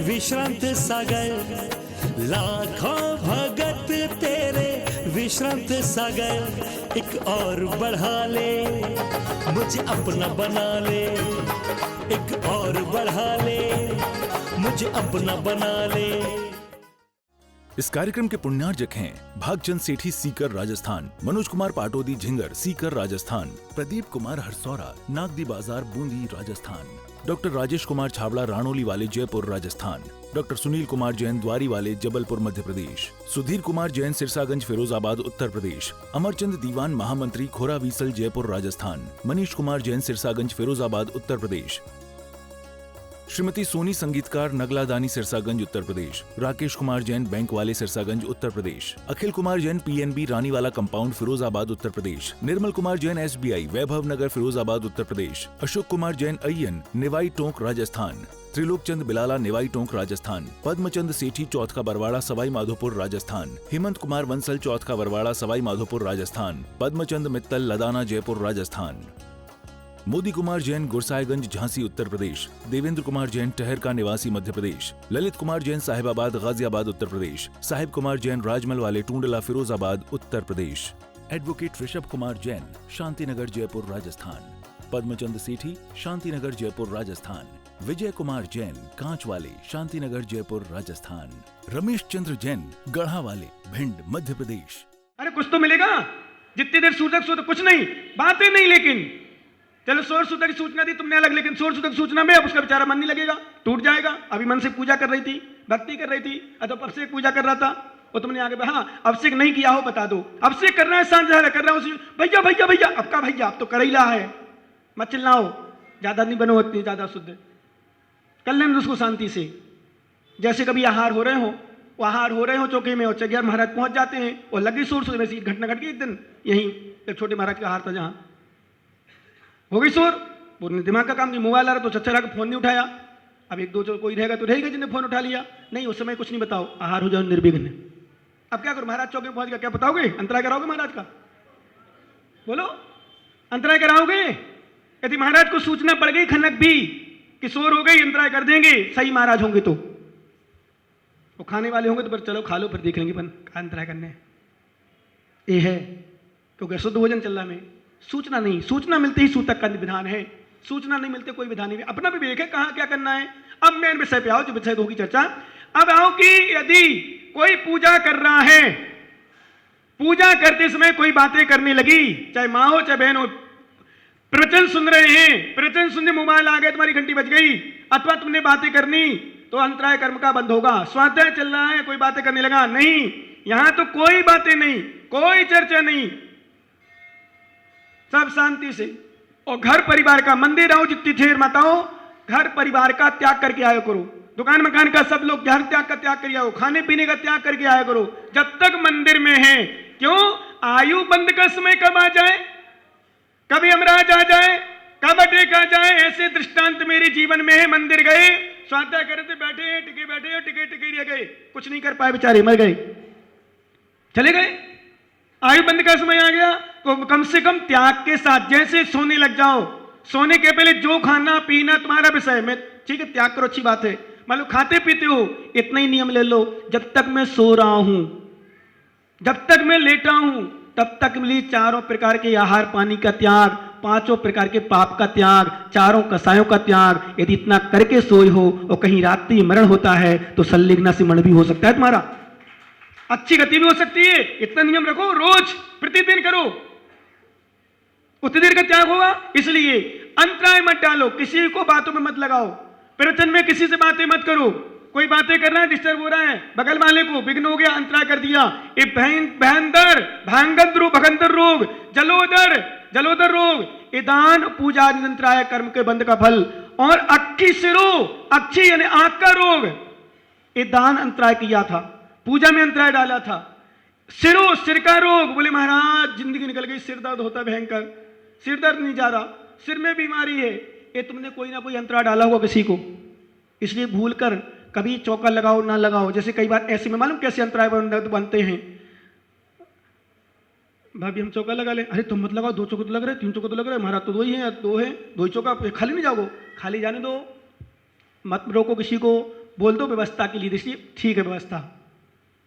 विश्रांत सागर, लाखों भगत तेरे विश्रांत सागर। एक और बढ़ा ले, मुझे अपना बना ले, एक और बढ़ा ले, मुझे अपना बना ले। इस कार्यक्रम के पुण्यार्जक हैं भागचंद सेठी सीकर राजस्थान, मनोज कुमार पाटोदी झिंगर सीकर राजस्थान, प्रदीप कुमार हरसौरा नागदी बाजार बूंदी राजस्थान, डॉक्टर राजेश कुमार छाबड़ा राणोली वाले जयपुर राजस्थान, डॉक्टर सुनील कुमार जैन द्वारी वाले जबलपुर मध्य प्रदेश, सुधीर कुमार जैन सिरसागंज फिरोजाबाद उत्तर प्रदेश, अमरचंद दीवान महामंत्री खोरा वीसल जयपुर राजस्थान, मनीष कुमार जैन सिरसागंज फिरोजाबाद उत्तर प्रदेश, श्रीमती सोनी संगीतकार नगला दानी सिरसागंज उत्तर प्रदेश, राकेश कुमार जैन बैंक वाले Sirsaganj Uttar Pradesh, Akhil Kumar Jain PNB रानीवाला compound Firozabad Uttar Pradesh, Nirmal Kumar Jain SBI वैभव नगर फिरोजाबाद उत्तर प्रदेश, अशोक कुमार जैन अय्यन निवाई टोंक राजस्थान, त्रिलोक चंद बिलाला निवाई टोंक राजस्थान, पद्मचंद सेठी चौथ का बरवाड़ा सवाई माधोपुर राजस्थान, हेमंत कुमार बंसल चौथ का बरवाड़ा सवाई माधोपुर राजस्थान, पद्मचंद मित्तल लदाना जयपुर राजस्थान, मोदी कुमार जैन गुरसाईगंज झांसी उत्तर प्रदेश, देवेंद्र कुमार जैन टहर का निवासी मध्य प्रदेश, ललित कुमार जैन साहिबाबाद गाजियाबाद उत्तर प्रदेश, साहिब कुमार जैन राजमल वाले टूंडला फिरोजाबाद उत्तर प्रदेश, एडवोकेट ऋषभ कुमार जैन शांतिनगर जयपुर राजस्थान, पद्मचंद सेठी शांतिनगर जयपुर राजस्थान, विजय कुमार जैन कांच वाले शांतिनगर जयपुर राजस्थान, रमेश चंद्र जैन गढ़ा वाले भिंड मध्य प्रदेश। अरे कुछ तो मिलेगा, जितनी देर सूतक सूतक कुछ नहीं, बातें नहीं, लेकिन चलो सोर सूतक की सूचना दी तुमने अलग, लेकिन सोर सूतक सूचना में अब उसका बेचारा मन नहीं लगेगा, टूट जाएगा। अभी मन से पूजा कर रही थी, भक्ति कर रही थी, अथवा अभिषेक पूजा कर रहा था, और तुमने आगे हाँ अभिषेक नहीं किया हो बता दो, अभिषेक करना है सांझ कर रहा हूँ, भैया भैया भैया, अब का भैया, अब तो करेला है, मत चिल्लाओ, ज्यादा नहीं बनो, इतनी ज्यादा शुद्ध कर लेना उसको शांति से। जैसे कभी आहार हो रहे हो चौके में, और चगियार महाराज पहुंच जाते हैं और लगी सोर सूर, वैसी घटना घट गई एक दिन, यहीं एक छोटे महाराज का आहार था, जहां हो गई शोर, पूरे दिमाग का काम नहीं, मोबाइल आ रहा तो चच्चा का फोन नहीं उठाया। अब एक दो जो कोई रहेगा तो रहेगा जिन्हें फोन उठा लिया, नहीं उस समय कुछ नहीं बताओ, आहार हो जाओ निर्विघ्न। अब क्या करो, महाराज चौक में पहुंच गया, क्या बताओगे, अंतराय कराओगे महाराज का, बोलो अंतराय कराओगे? यदि महाराज को सूचना पड़ गई खनक भी कि शोर हो गई, अंतराय कर देंगे, सही महाराज होंगे तो, वो खाने वाले होंगे तो फिर चलो खा लो, फिर देख लेंगे अपन अंतराय करने। ये है क्योंकि शुद्ध भोजन चल रहा है, सूचना नहीं, सूचना मिलते ही सूतक का विधान है, सूचना नहीं मिलते कोई विधान नहीं, अपना विवेक है कहां क्या करना है। अब मेन विषय पे आओ, जो विषय होगी चर्चा। अब आओ कि यदि कोई पूजा कर रहा है, पूजा करते समय कोई बातें करने लगी, चाहे माँ हो चाहे बहन हो, प्रवचन सुन रहे हैं, प्रवचन सुनने मोबाइल आ गए, तुम्हारी घंटी बज गई, अथवा तुमने बातें करनी, तो अंतराय कर्म का बंद होगा। स्वाध्याय चल रहा है, कोई बातें करने लगा, नहीं, यहां तो कोई बातें नहीं, कोई चर्चा नहीं, सब शांति से। और घर परिवार का, मंदिर आओ जितनी देर मत आओ, घर परिवार का त्याग करके आया करो, दुकान मकान का सब लोग घर त्याग का त्याग करके आओ, खाने पीने का त्याग करके आया करो, जब तक मंदिर में है। क्यों? आयु बंद का समय कब आ जाए, कभी यमराज आ जाए, कब अटैक आ जाए, ऐसे दृष्टांत मेरे जीवन में है। मंदिर गए, स्वाध्याय करे थे, बैठे टिके रह गए, कुछ नहीं कर पाए, बेचारे मर गए, चले गए, आयु बंद का समय आ गया। तो कम से कम त्याग के साथ, जैसे सोने लग जाओ, सोने के पहले जो खाना पीना तुम्हारा विषय में, ठीक है त्याग करो, अच्छी बात है, मान लो खाते पीते हो, इतना ही नियम ले लो, जब तक मैं सो रहा हूं, जब तक मैं लेटा हूं, तब तक मिली चारों प्रकार के आहार पानी का त्याग, पांचों प्रकार के पाप का त्याग, चारों कसायों का त्याग। यदि इतना करके सोए हो और कहीं रात्रि मरण होता है तो संलिग्ना से मरण भी हो सकता है, तुम्हारा अच्छी गति भी हो सकती है। इतना नियम रखो, रोज प्रतिदिन करो, उतनी देर का त्याग होगा। इसलिए अंतराय मत डालो, किसी को बातों में मत लगाओ, प्रवचन में किसी से बातें मत करो, कोई बातें कर रहा है डिस्टर्ब हो रहा है, बगल वाले को विघ्न हो गया, अंतराय कर दिया। ये भयंकर भगंतर रोग, जलोदर रोग, ये दान पूजा अंतराय कर्म के बंद का फल। और अक्षी यानी आंख का रोग, ये दान अंतराय किया था, पूजा में अंतराय डाला था। सिर का रोग, बोले महाराज जिंदगी निकल गई, सिर दर्द होता है भयंकर, सिर दर्द नहीं जा रहा, सिर में बीमारी है, ये तुमने कोई ना कोई अंतराय डाला होगा किसी को, इसलिए भूल कर कभी चौका लगाओ ना लगाओ। जैसे कई बार ऐसे में मालूम कैसे अंतराय बनते हैं, भाभी हम चौका लगा ले, अरे तुम मत लगाओ, 2 चौके तो लग रहे, 3 चौके तो लग रहे, हमारा तो 2 ही है, 2 ही चौका, खाली नहीं जाओगे, खाली जाने दो, मत रोको किसी को, बोल दो व्यवस्था के लिए देखिए ठीक है व्यवस्था,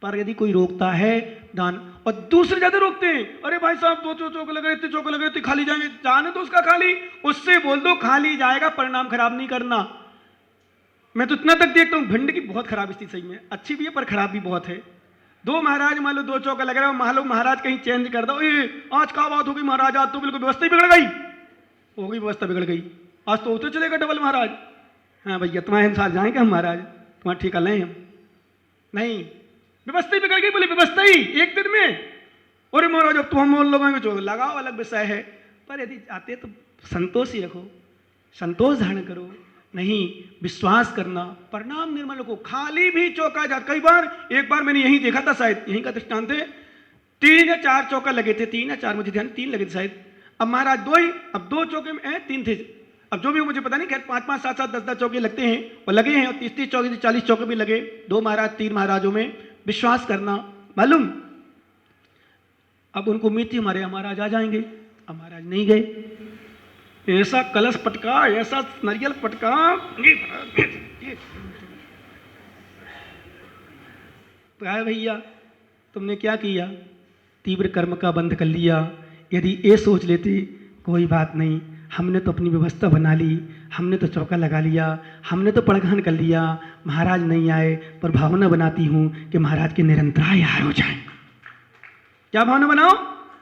पर यदि कोई रोकता है दान और दूसरे ज्यादा रोकते हैं, अरे भाई साहब दो चौके लग रहे थे, चौके लग रहे थे, खाली जाएंगे, जाने तो उसका खाली, उससे बोल दो खाली जाएगा, परिणाम खराब नहीं करना। मैं तो इतना तक देखता हूं भिंड की बहुत खराब स्थिति सही में, अच्छी भी है पर खराब भी बहुत है। दो महाराज मान लो दो चौका लग रहा है, मान लो महाराज कहीं चेंज कर दो, आज क्या बात होगी महाराज, आज तो बिल्कुल व्यवस्था ही बिगड़ गई, हो गई व्यवस्था बिगड़ गई, आज तो उतर चलेगा डबल महाराज। हाँ भैया तुम्हारे अनुसार जाएंगे हम महाराज, तुम्हारा ठेका लें हम नहीं, व्यवस्था ही बिगड़ गई, बोले व्यवस्था ही एक दिन में, और महाराज अब तो हम लोगों में जो लगाओ अलग विषय है, पर यदि आते तो संतोष ही रखो, संतोष धारण करो, नहीं विश्वास करना, परिणाम निर्मल को, खाली भी चौका जा। कई बार एक बार मैंने यही देखा था, शायद यहीं का दृष्टांत है, 3 या 4 चौका लगे थे, 3 या 4 मुझे ध्यान 3 लगे थे शायद, अब महाराज 2 ही, अब 2 चौके में 3 थे, अब जो भी मुझे पता नहीं, खैर 5-5, 7-7, 10-10 चौके लगते हैं और लगे हैं, और 30-30 चौके 40 चौके भी लगे, 2 महाराज 3 महाराजों में विश्वास करना मालूम। अब उनको उम्मीद थी हमारे महाराज आ जाएंगे, अब महाराज नहीं गए, ऐसा कलश पटका, ऐसा नारियल पटका, तो है भैया तुमने क्या किया, तीव्र कर्म का बंध कर लिया। यदि ये सोच लेते कोई बात नहीं, हमने तो अपनी व्यवस्था बना ली, हमने तो चौका लगा लिया, हमने तो पड़घान कर लिया, महाराज नहीं आए, पर भावना बनाती हूं कि महाराज के निरंतराय हार हो जाए। क्या भावना बनाओ,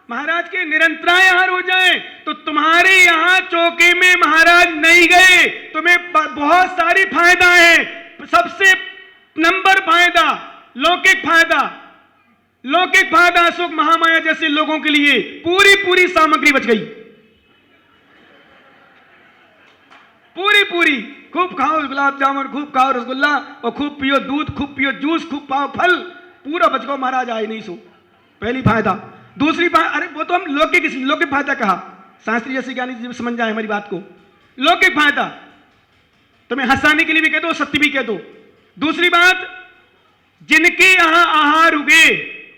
महाराज के निरंतराय हार हो जाए। तो तुम्हारे यहां चौके में महाराज नहीं गए, तुम्हें बहुत सारी फायदा है। सबसे नंबर फायदा लौकिक फायदा, लौकिक फायदा अशोक महामाया जैसे लोगों के लिए पूरी सामग्री बच गई, पूरी खूब खाओ गुलाब जामुन, खूब खाओ रसगुल्ला, और खूब पियो दूध, खूब पियो जूस, खूब पाओ फल, पूरा बच गो, महाराज आए नहीं सो, पहली फायदा। दूसरी बात, अरे वो तो हम लौकिक फायदा कहा, शास्त्री जैसे ज्ञानी जी समझ जाए हमारी बात को, लौकिक फायदा तुम्हें हंसाने के लिए भी कह दो, सत्य भी कह दो। दूसरी बात, जिनके यहां आहार उगे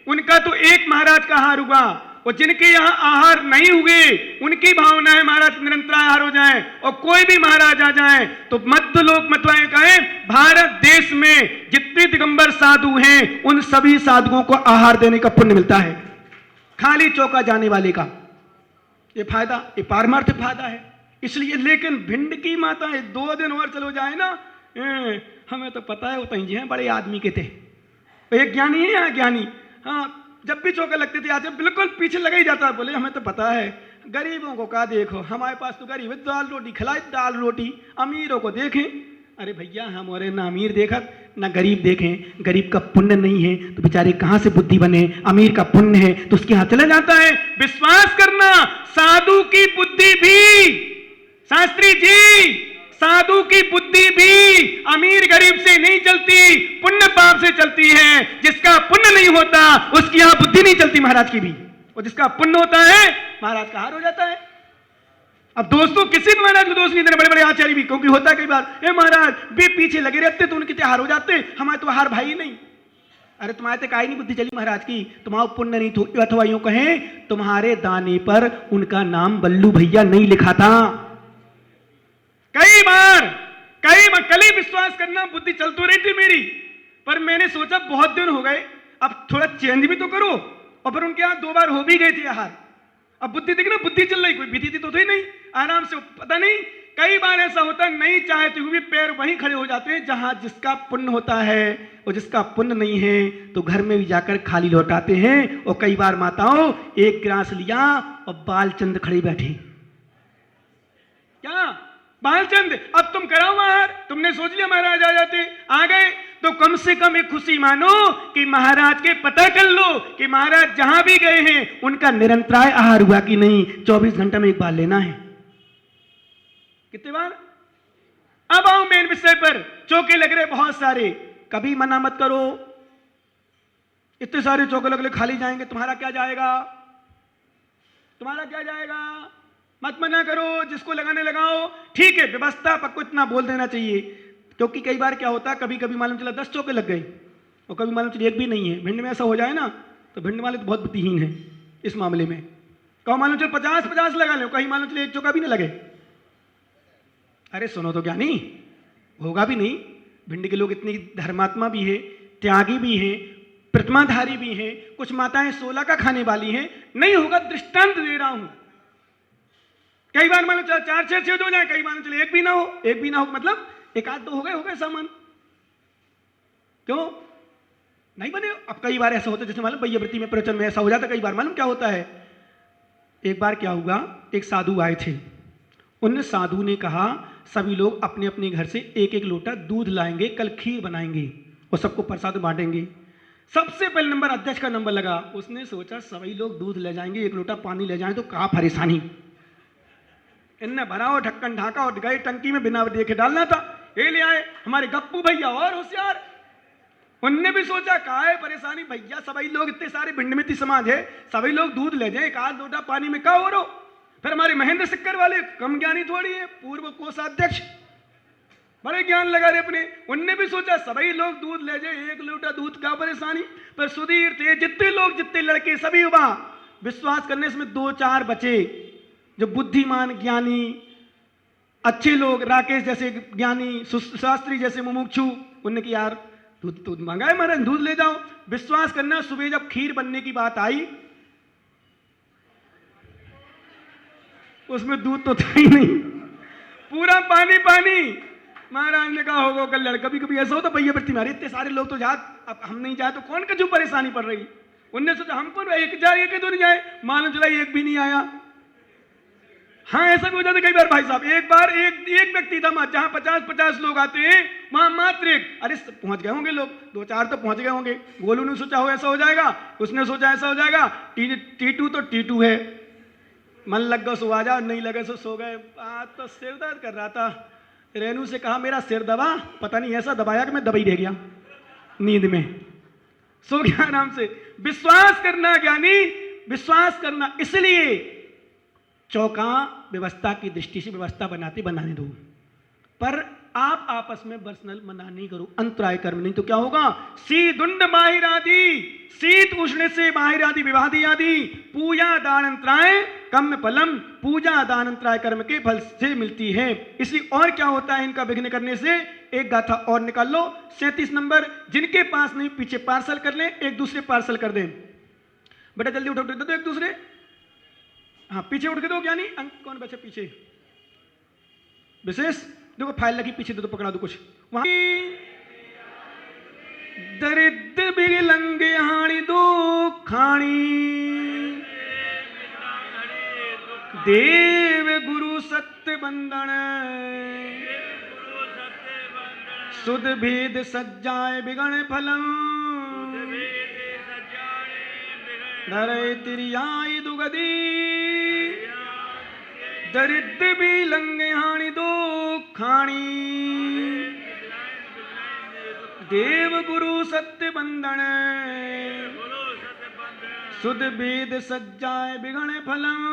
उनका तो एक महाराज का आहार उगा, और जिनके यहां आहार नहीं हुए उनकी भावना है महाराज निरंतर आहार हो जाए, और कोई भी महाराज आ जाए तो मध्य लोक मतवाएं कहें, भारत देश में जितने दिगंबर साधु हैं उन सभी साधुओं को आहार देने का पुण्य मिलता है, खाली चौका जाने वाले का। ये फायदा, ये पारमार्थिक फायदा है। इसलिए लेकिन भिंड की माता है 2 दिन और चलो जाए ना, हमें तो पता है वो तंजी हैं बड़े आदमी के थे, एक ज्ञानी है यहाँ ज्ञानी, हाँ जब भी चौके लगते थे आते बिल्कुल पीछे लगा ही जाता, बोले हमें तो पता है, गरीबों को का देखो, हमारे पास तो गरीब दाल रोटी खिलाए, दाल रोटी, अमीरों को देखें, अरे भैया हमारे ना अमीर देखा ना गरीब देखें, गरीब का पुण्य नहीं है तो बेचारे कहां से बुद्धि बने, अमीर का पुण्य है तो उसके हाथ चला जाता है। विश्वास करना, साधु की बुद्धि भी, शास्त्री जी साधु की बुद्धि भी अमीर गरीब से नहीं चलती, पुण्य पाप से चलती है। जिसका पुण्य नहीं होता उसकी यहां बुद्धि नहीं चलती महाराज की भी, और जिसका पुण्य होता है महाराज का हार हो जाता है। अब दोस्तों किसी भी महाराज को दोष नहीं देना, बड़े बड़े आचार्य भी, क्योंकि होता है कई बार, ए महाराज वे पीछे लगे रहते तो उनके हार हो जाते, हमारे तो हार भाई नहीं। अरे तुम्हारे तक आई नहीं बुद्धि चली महाराज की, तुम्हारा पुण्य नहीं, अथवा यूं कहें तुम्हारे दाने पर उनका नाम बल्लू भैया नहीं लिखा था। कई बार कल ही विश्वास करना, बुद्धि चल तो रही थी मेरी, पर मैंने सोचा बहुत दिन हो गए, अब थोड़ा चेंज भी तो करो, और फिर उनके यहां 2 बार हो भी गए थे हार। अब बुद्धि देखना, बुद्धि चल रही, कोई विधि तो थी नहीं, आराम से, पता नहीं कई बार ऐसा होता है नहीं चाहते हुए पैर वहीं खड़े हो जाते हैं जहां जिसका पुण्य होता है, और जिसका पुण्य नहीं है तो घर में भी जाकर खाली लौटाते हैं। और कई बार माताओं एक गिलास लिया और बालचंद खड़े बैठे, क्या बालचंद अब तुम कराओ आहार, तुमने सोच लिया महाराज आ जाते, आ गए तो कम से कम एक खुशी मानो कि महाराज के पता कर लो कि महाराज जहां भी गए हैं उनका निरंतराय आहार हुआ कि नहीं, 24 घंटे में एक बार लेना है। कितने बार? अब आओ मेन विषय पर, चौके लग रहे बहुत सारे, कभी मना मत करो, इतने सारे चौके लग रहे खाली जाएंगे, तुम्हारा क्या जाएगा, तुम्हारा क्या जाएगा, मत मना करो, जिसको लगाने लगाओ, ठीक है व्यवस्था पक्को इतना बोल देना चाहिए। क्योंकि कई बार क्या होता है, कभी कभी मालूम चला 10 चौके लग गए और कभी मालूम चला एक भी नहीं है। भिंड में ऐसा हो जाए ना तो भिंड वाले तो बहुत बुद्धिहीन है इस मामले में, कहो मालूम चल 50-50 लगा लो, कहीं मालूम चले एक चौका भी नहीं लगे। अरे सुनो तो ज्ञानी, होगा भी नहीं, भिंड के लोग इतने धर्मात्मा भी है, त्यागी भी हैं, प्रतिमाधारी भी हैं, कुछ माताएं 16 का खाने वाली हैं। नहीं होगा, दृष्टांत दे रहा हूं। कई बार मान लो 4-6 हो जाए, कई बार चले एक भी ना हो, मतलब एक आध दो हो गए सामान। क्यों नहीं बने? अब कई बार ऐसा होता है, जैसे मालूम वैयावृत्ति में प्रवचन में ऐसा हो जाता है। कई बार मालूम क्या होता है, एक बार क्या हुआ, एक साधु आए थे। उन साधु ने कहा सभी लोग अपने अपने घर से एक एक लोटा दूध लाएंगे, कल खीर बनाएंगे और सबको प्रसाद बांटेंगे। सबसे पहले नंबर अध्यक्ष का नंबर लगा। उसने सोचा सभी लोग दूध ले जाएंगे, एक लोटा पानी ले जाएं तो कहा परेशानी। इनने भरा और ढक्कन ढाका और गए टंकी में, बिना देखे डालना था। ये ले आए हमारे गप्पू भैया और होशियार। उनने भी सोचा कहा है परेशानी भैया, सभी लोग इतने सारे भिंड में समाज है, सभी लोग दूध ले जाए, एक आध लोटा पानी में क्या हो रहा। फिर हमारे महेंद्र सिक्कर वाले कम ज्ञानी थोड़ी है, पूर्व कोषाध्यक्ष, बड़े ज्ञान लगा रहे अपने। उनने भी सोचा सभी लोग दूध ले जाए, एक लोटा दूध का परेशानी। पर सुधीर थे, जितने लोग जितने लड़के सभी वहां विश्वास करने से 2-4 बचे जो बुद्धिमान ज्ञानी अच्छे लोग, राकेश जैसे ज्ञानी, शास्त्री जैसे मुमुक्षु। उनने की यार दूध मंगाए महाराज, दूध ले जाओ। विश्वास करना, सुबह जब खीर बनने की बात आई उसमें दूध तो था ही नहीं, पूरा पानी पानी। महाराज ने कहा होगा कल लड़का, कभी कभी ऐसा होता वैयावृत्ति में, इतने सारे लोग तो जात, अब हम नहीं जाए तो कौन का जो परेशानी पड़ रही। उनने सोचा हमको एक जाए, एक तो नहीं जाए, मालूम चला एक भी नहीं आया। हाँ ऐसा भी हो जाता कई बार भाई साहब। एक बार एक व्यक्ति था जहां 50-50 लोग आते हैं, वहां मात्र एक, अरे पहुंच गए होंगे लोग, 2-4 तो पहुंच गए होंगे। गोलू ने सोचा हो ऐसा हो जाएगा, उसने सोचा ऐसा हो जाएगा। टीटू तो टीटू है, मन लग गया सो आ जा, नहीं लगे सो गए। आज तो सिर दर्द कर रहा था, रेनू से कहा मेरा सिर दबा, पता नहीं ऐसा दबाया कि मैं दबाई रह गया नींद में, सो गया आराम से। विश्वास करना ज्ञानी, विश्वास करना। इसलिए चौका व्यवस्था की दृष्टि से व्यवस्था बनाने दो, पर आप आपस में पर्सनल मना नहीं करो, अंतराय कर्म नहीं तो क्या होगा। शीदुंड माहिर आदि, शीत उष्ण से माहिर आदि विवादी आदि, पूजा दान अंतराय कम फलम, पूजा दान अंतराय कर्म के फल से मिलती है। इसी और क्या होता है इनका विघ्न करने से। एक गाथा और निकाल लो, 37 नंबर। जिनके पास नहीं पीछे पार्सल कर लें, एक दूसरे पार्सल कर दें। बेटा जल्दी उठो, दो एक दूसरे, हाँ पीछे उठ के दो। ज्ञानी अंक कौन बचा पीछे, विशेष देखो फाइल लगी पीछे, दो तो पकड़ा दो कुछ वहां। दरिद्र बिरलंग हाणी दो खाणी, देव गुरु सत्य बंधन, सुध भेद सज्जाए बिगण फलम, धरे तिरियाई दुगदी, दरिद्र भी लंगे हानि दो खाणी, देव गुरु सत्य बंधन, सुध भेद सज्जाए बिगण फलम।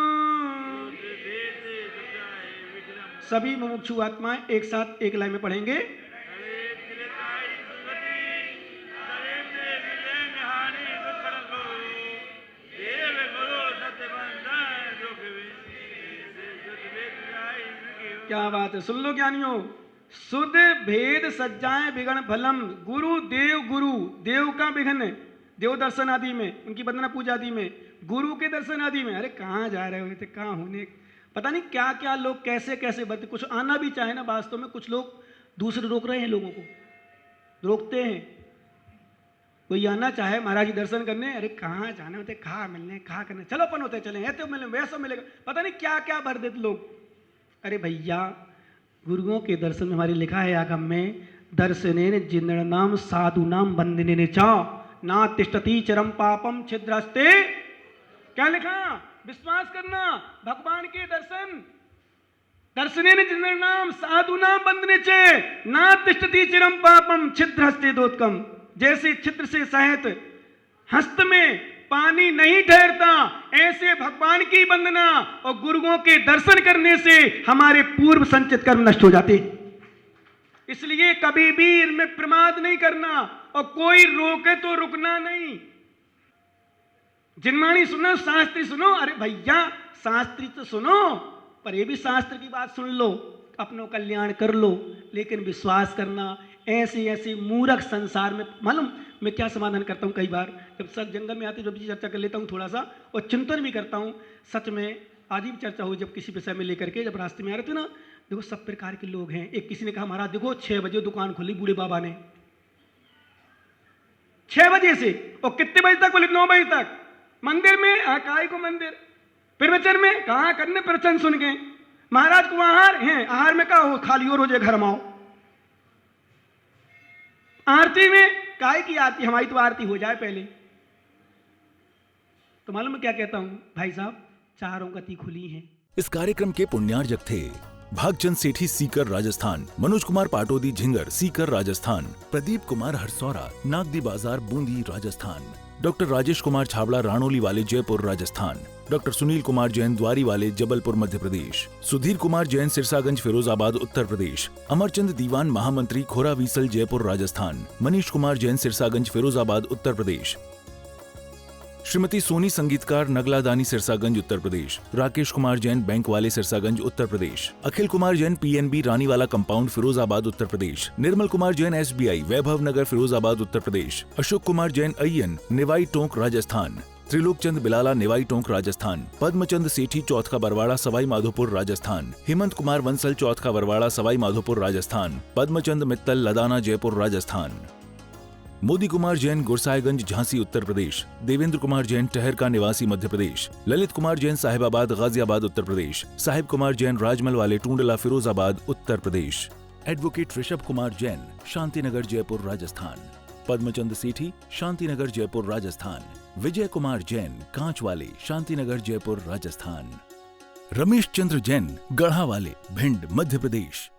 सभी मुमुक्षु आत्माएं एक साथ एक लाइन में पढ़ेंगे। क्या बात है, सुन लो ज्ञानियों। सुध भेद सज्जाएं बिगण फलम, गुरु देव का विघ्न, देव दर्शन आदि में, उनकी वंदना पूजा आदि में, गुरु के दर्शन आदि में। अरे कहाँ जा रहे हो थे, कहाँ होने, पता नहीं क्या क्या लोग कैसे कैसे बदले। कुछ आना भी चाहे ना, वास्तव में कुछ लोग दूसरे रोक रहे हैं, लोगों को रोकते हैं। कोई आना चाहे महाराज जी दर्शन करने, अरे कहाँ जाने होते, कहाँ मिलने, कहाँ करने, चलो अपन होते चले, ऐसे मिले वैसा मिलेगा, पता नहीं क्या क्या भर देते लोग। अरे भैया गुरुओं के दर्शन में हमारी लिखा है आगम में, दर्शने जिन्नाम साधु नाम बंदने चा ना तिष्ठति चरम पापम छिद्रस्ते। क्या लिखा, विश्वास करना भगवान के दर्शन, दर्शने जिन्नाम साधु नाम बंदने चे ना तिष्ठति चिरम पापम छिद्रस्ते दोत्कम। जैसे छिद्र से सहित हस्त में पानी नहीं ठहरता, ऐसे भगवान की वंदना और गुरुओं के दर्शन करने से हमारे पूर्व संचित कर्म नष्ट हो जाते। इसलिए कभी भी इनमें प्रमाद नहीं करना, और कोई रोके तो रुकना नहीं। जिनवाणी सुनो, शास्त्री सुनो, अरे भैया शास्त्री तो सुनो, पर ये भी शास्त्र की बात सुन लो, अपनों कल्याण कर लो, लेकिन विश्वास करना ऐसी ऐसी मूर्ख संसार में, मालूम मैं क्या समाधान करता हूँ कई बार जब सब जंगल में आते जब चर्चा कर लेता हूँ थोड़ा सा और चिंतन भी करता हूँ। सच में आज ही चर्चा हुई जब किसी विषय में लेकर के, जब रास्ते में आ रहे थे ना, देखो सब प्रकार के लोग हैं। एक किसी ने कहा महाराज देखो 6 बजे दुकान खोली बूढ़े बाबा ने, 6 बजे से, और कितने बजे तक बोले 9 बजे तक। मंदिर में काय को मंदिर, प्रवचन में कहाँ करने प्रवचन सुन के, महाराज को आहार है, आहार में क्या हो, खाली और हो जाए घर माओ। आरती में काय की आरती, हमारी तो आरती हो जाए पहले। तो मालूम मैं क्या कहता हूं भाई साहब, चारों गति खुली है। इस कार्यक्रम के पुण्यार्जक थे भागचंद सेठी सीकर राजस्थान, मनोज कुमार पाटोदी झिंगर सीकर राजस्थान, प्रदीप कुमार हरसौरा नागदी बाजार बूंदी राजस्थान, डॉक्टर राजेश कुमार छाबड़ा राणोली वाले जयपुर राजस्थान, डॉक्टर सुनील कुमार जैन द्वारी वाले जबलपुर मध्य प्रदेश, सुधीर कुमार जैन सिरसागंज फिरोजाबाद उत्तर प्रदेश, अमरचंद दीवान महामंत्री खोरा वीसल जयपुर राजस्थान, मनीष कुमार जैन सिरसागंज फिरोजाबाद उत्तर प्रदेश, श्रीमती सोनी संगीतकार नगलादानी सिरसागंज उत्तर प्रदेश, राकेश कुमार जैन बैंक वाले Sirsaganj Uttar Pradesh, Akhil Kumar Jain PNB रानीवाला compound Firozabad Uttar Pradesh, Nirmal Kumar Jain SBI वैभव नगर फिरोजाबाद उत्तर प्रदेश, अशोक कुमार जैन अय्यन निवाई टोंक राजस्थान, त्रिलोक चंद बिलाला निवाई टोंक राजस्थान, पद्मचंद सेठी चौथ का बरवाड़ा सवाई माधोपुर राजस्थान, हेमंत कुमार वंसल चौथ का बरवाड़ा सवाई माधोपुर राजस्थान, पद्मचंद मित्तल लदाना जयपुर राजस्थान, मोदी कुमार जैन गुरसाईगंज झांसी उत्तर प्रदेश, देवेंद्र कुमार जैन टहरका निवासी मध्य प्रदेश, ललित कुमार जैन साहिबाबाद गाजियाबाद उत्तर प्रदेश, साहिब कुमार जैन राजमल वाले टूंडला फिरोजाबाद उत्तर प्रदेश, एडवोकेट ऋषभ कुमार जैन शांतिनगर जयपुर राजस्थान, पद्मचंद सेठी शांतिनगर जयपुर राजस्थान, विजय कुमार जैन कांच वाले शांतिनगर जयपुर राजस्थान, रमेश चंद्र जैन गढ़ा वाले भिंड मध्य प्रदेश,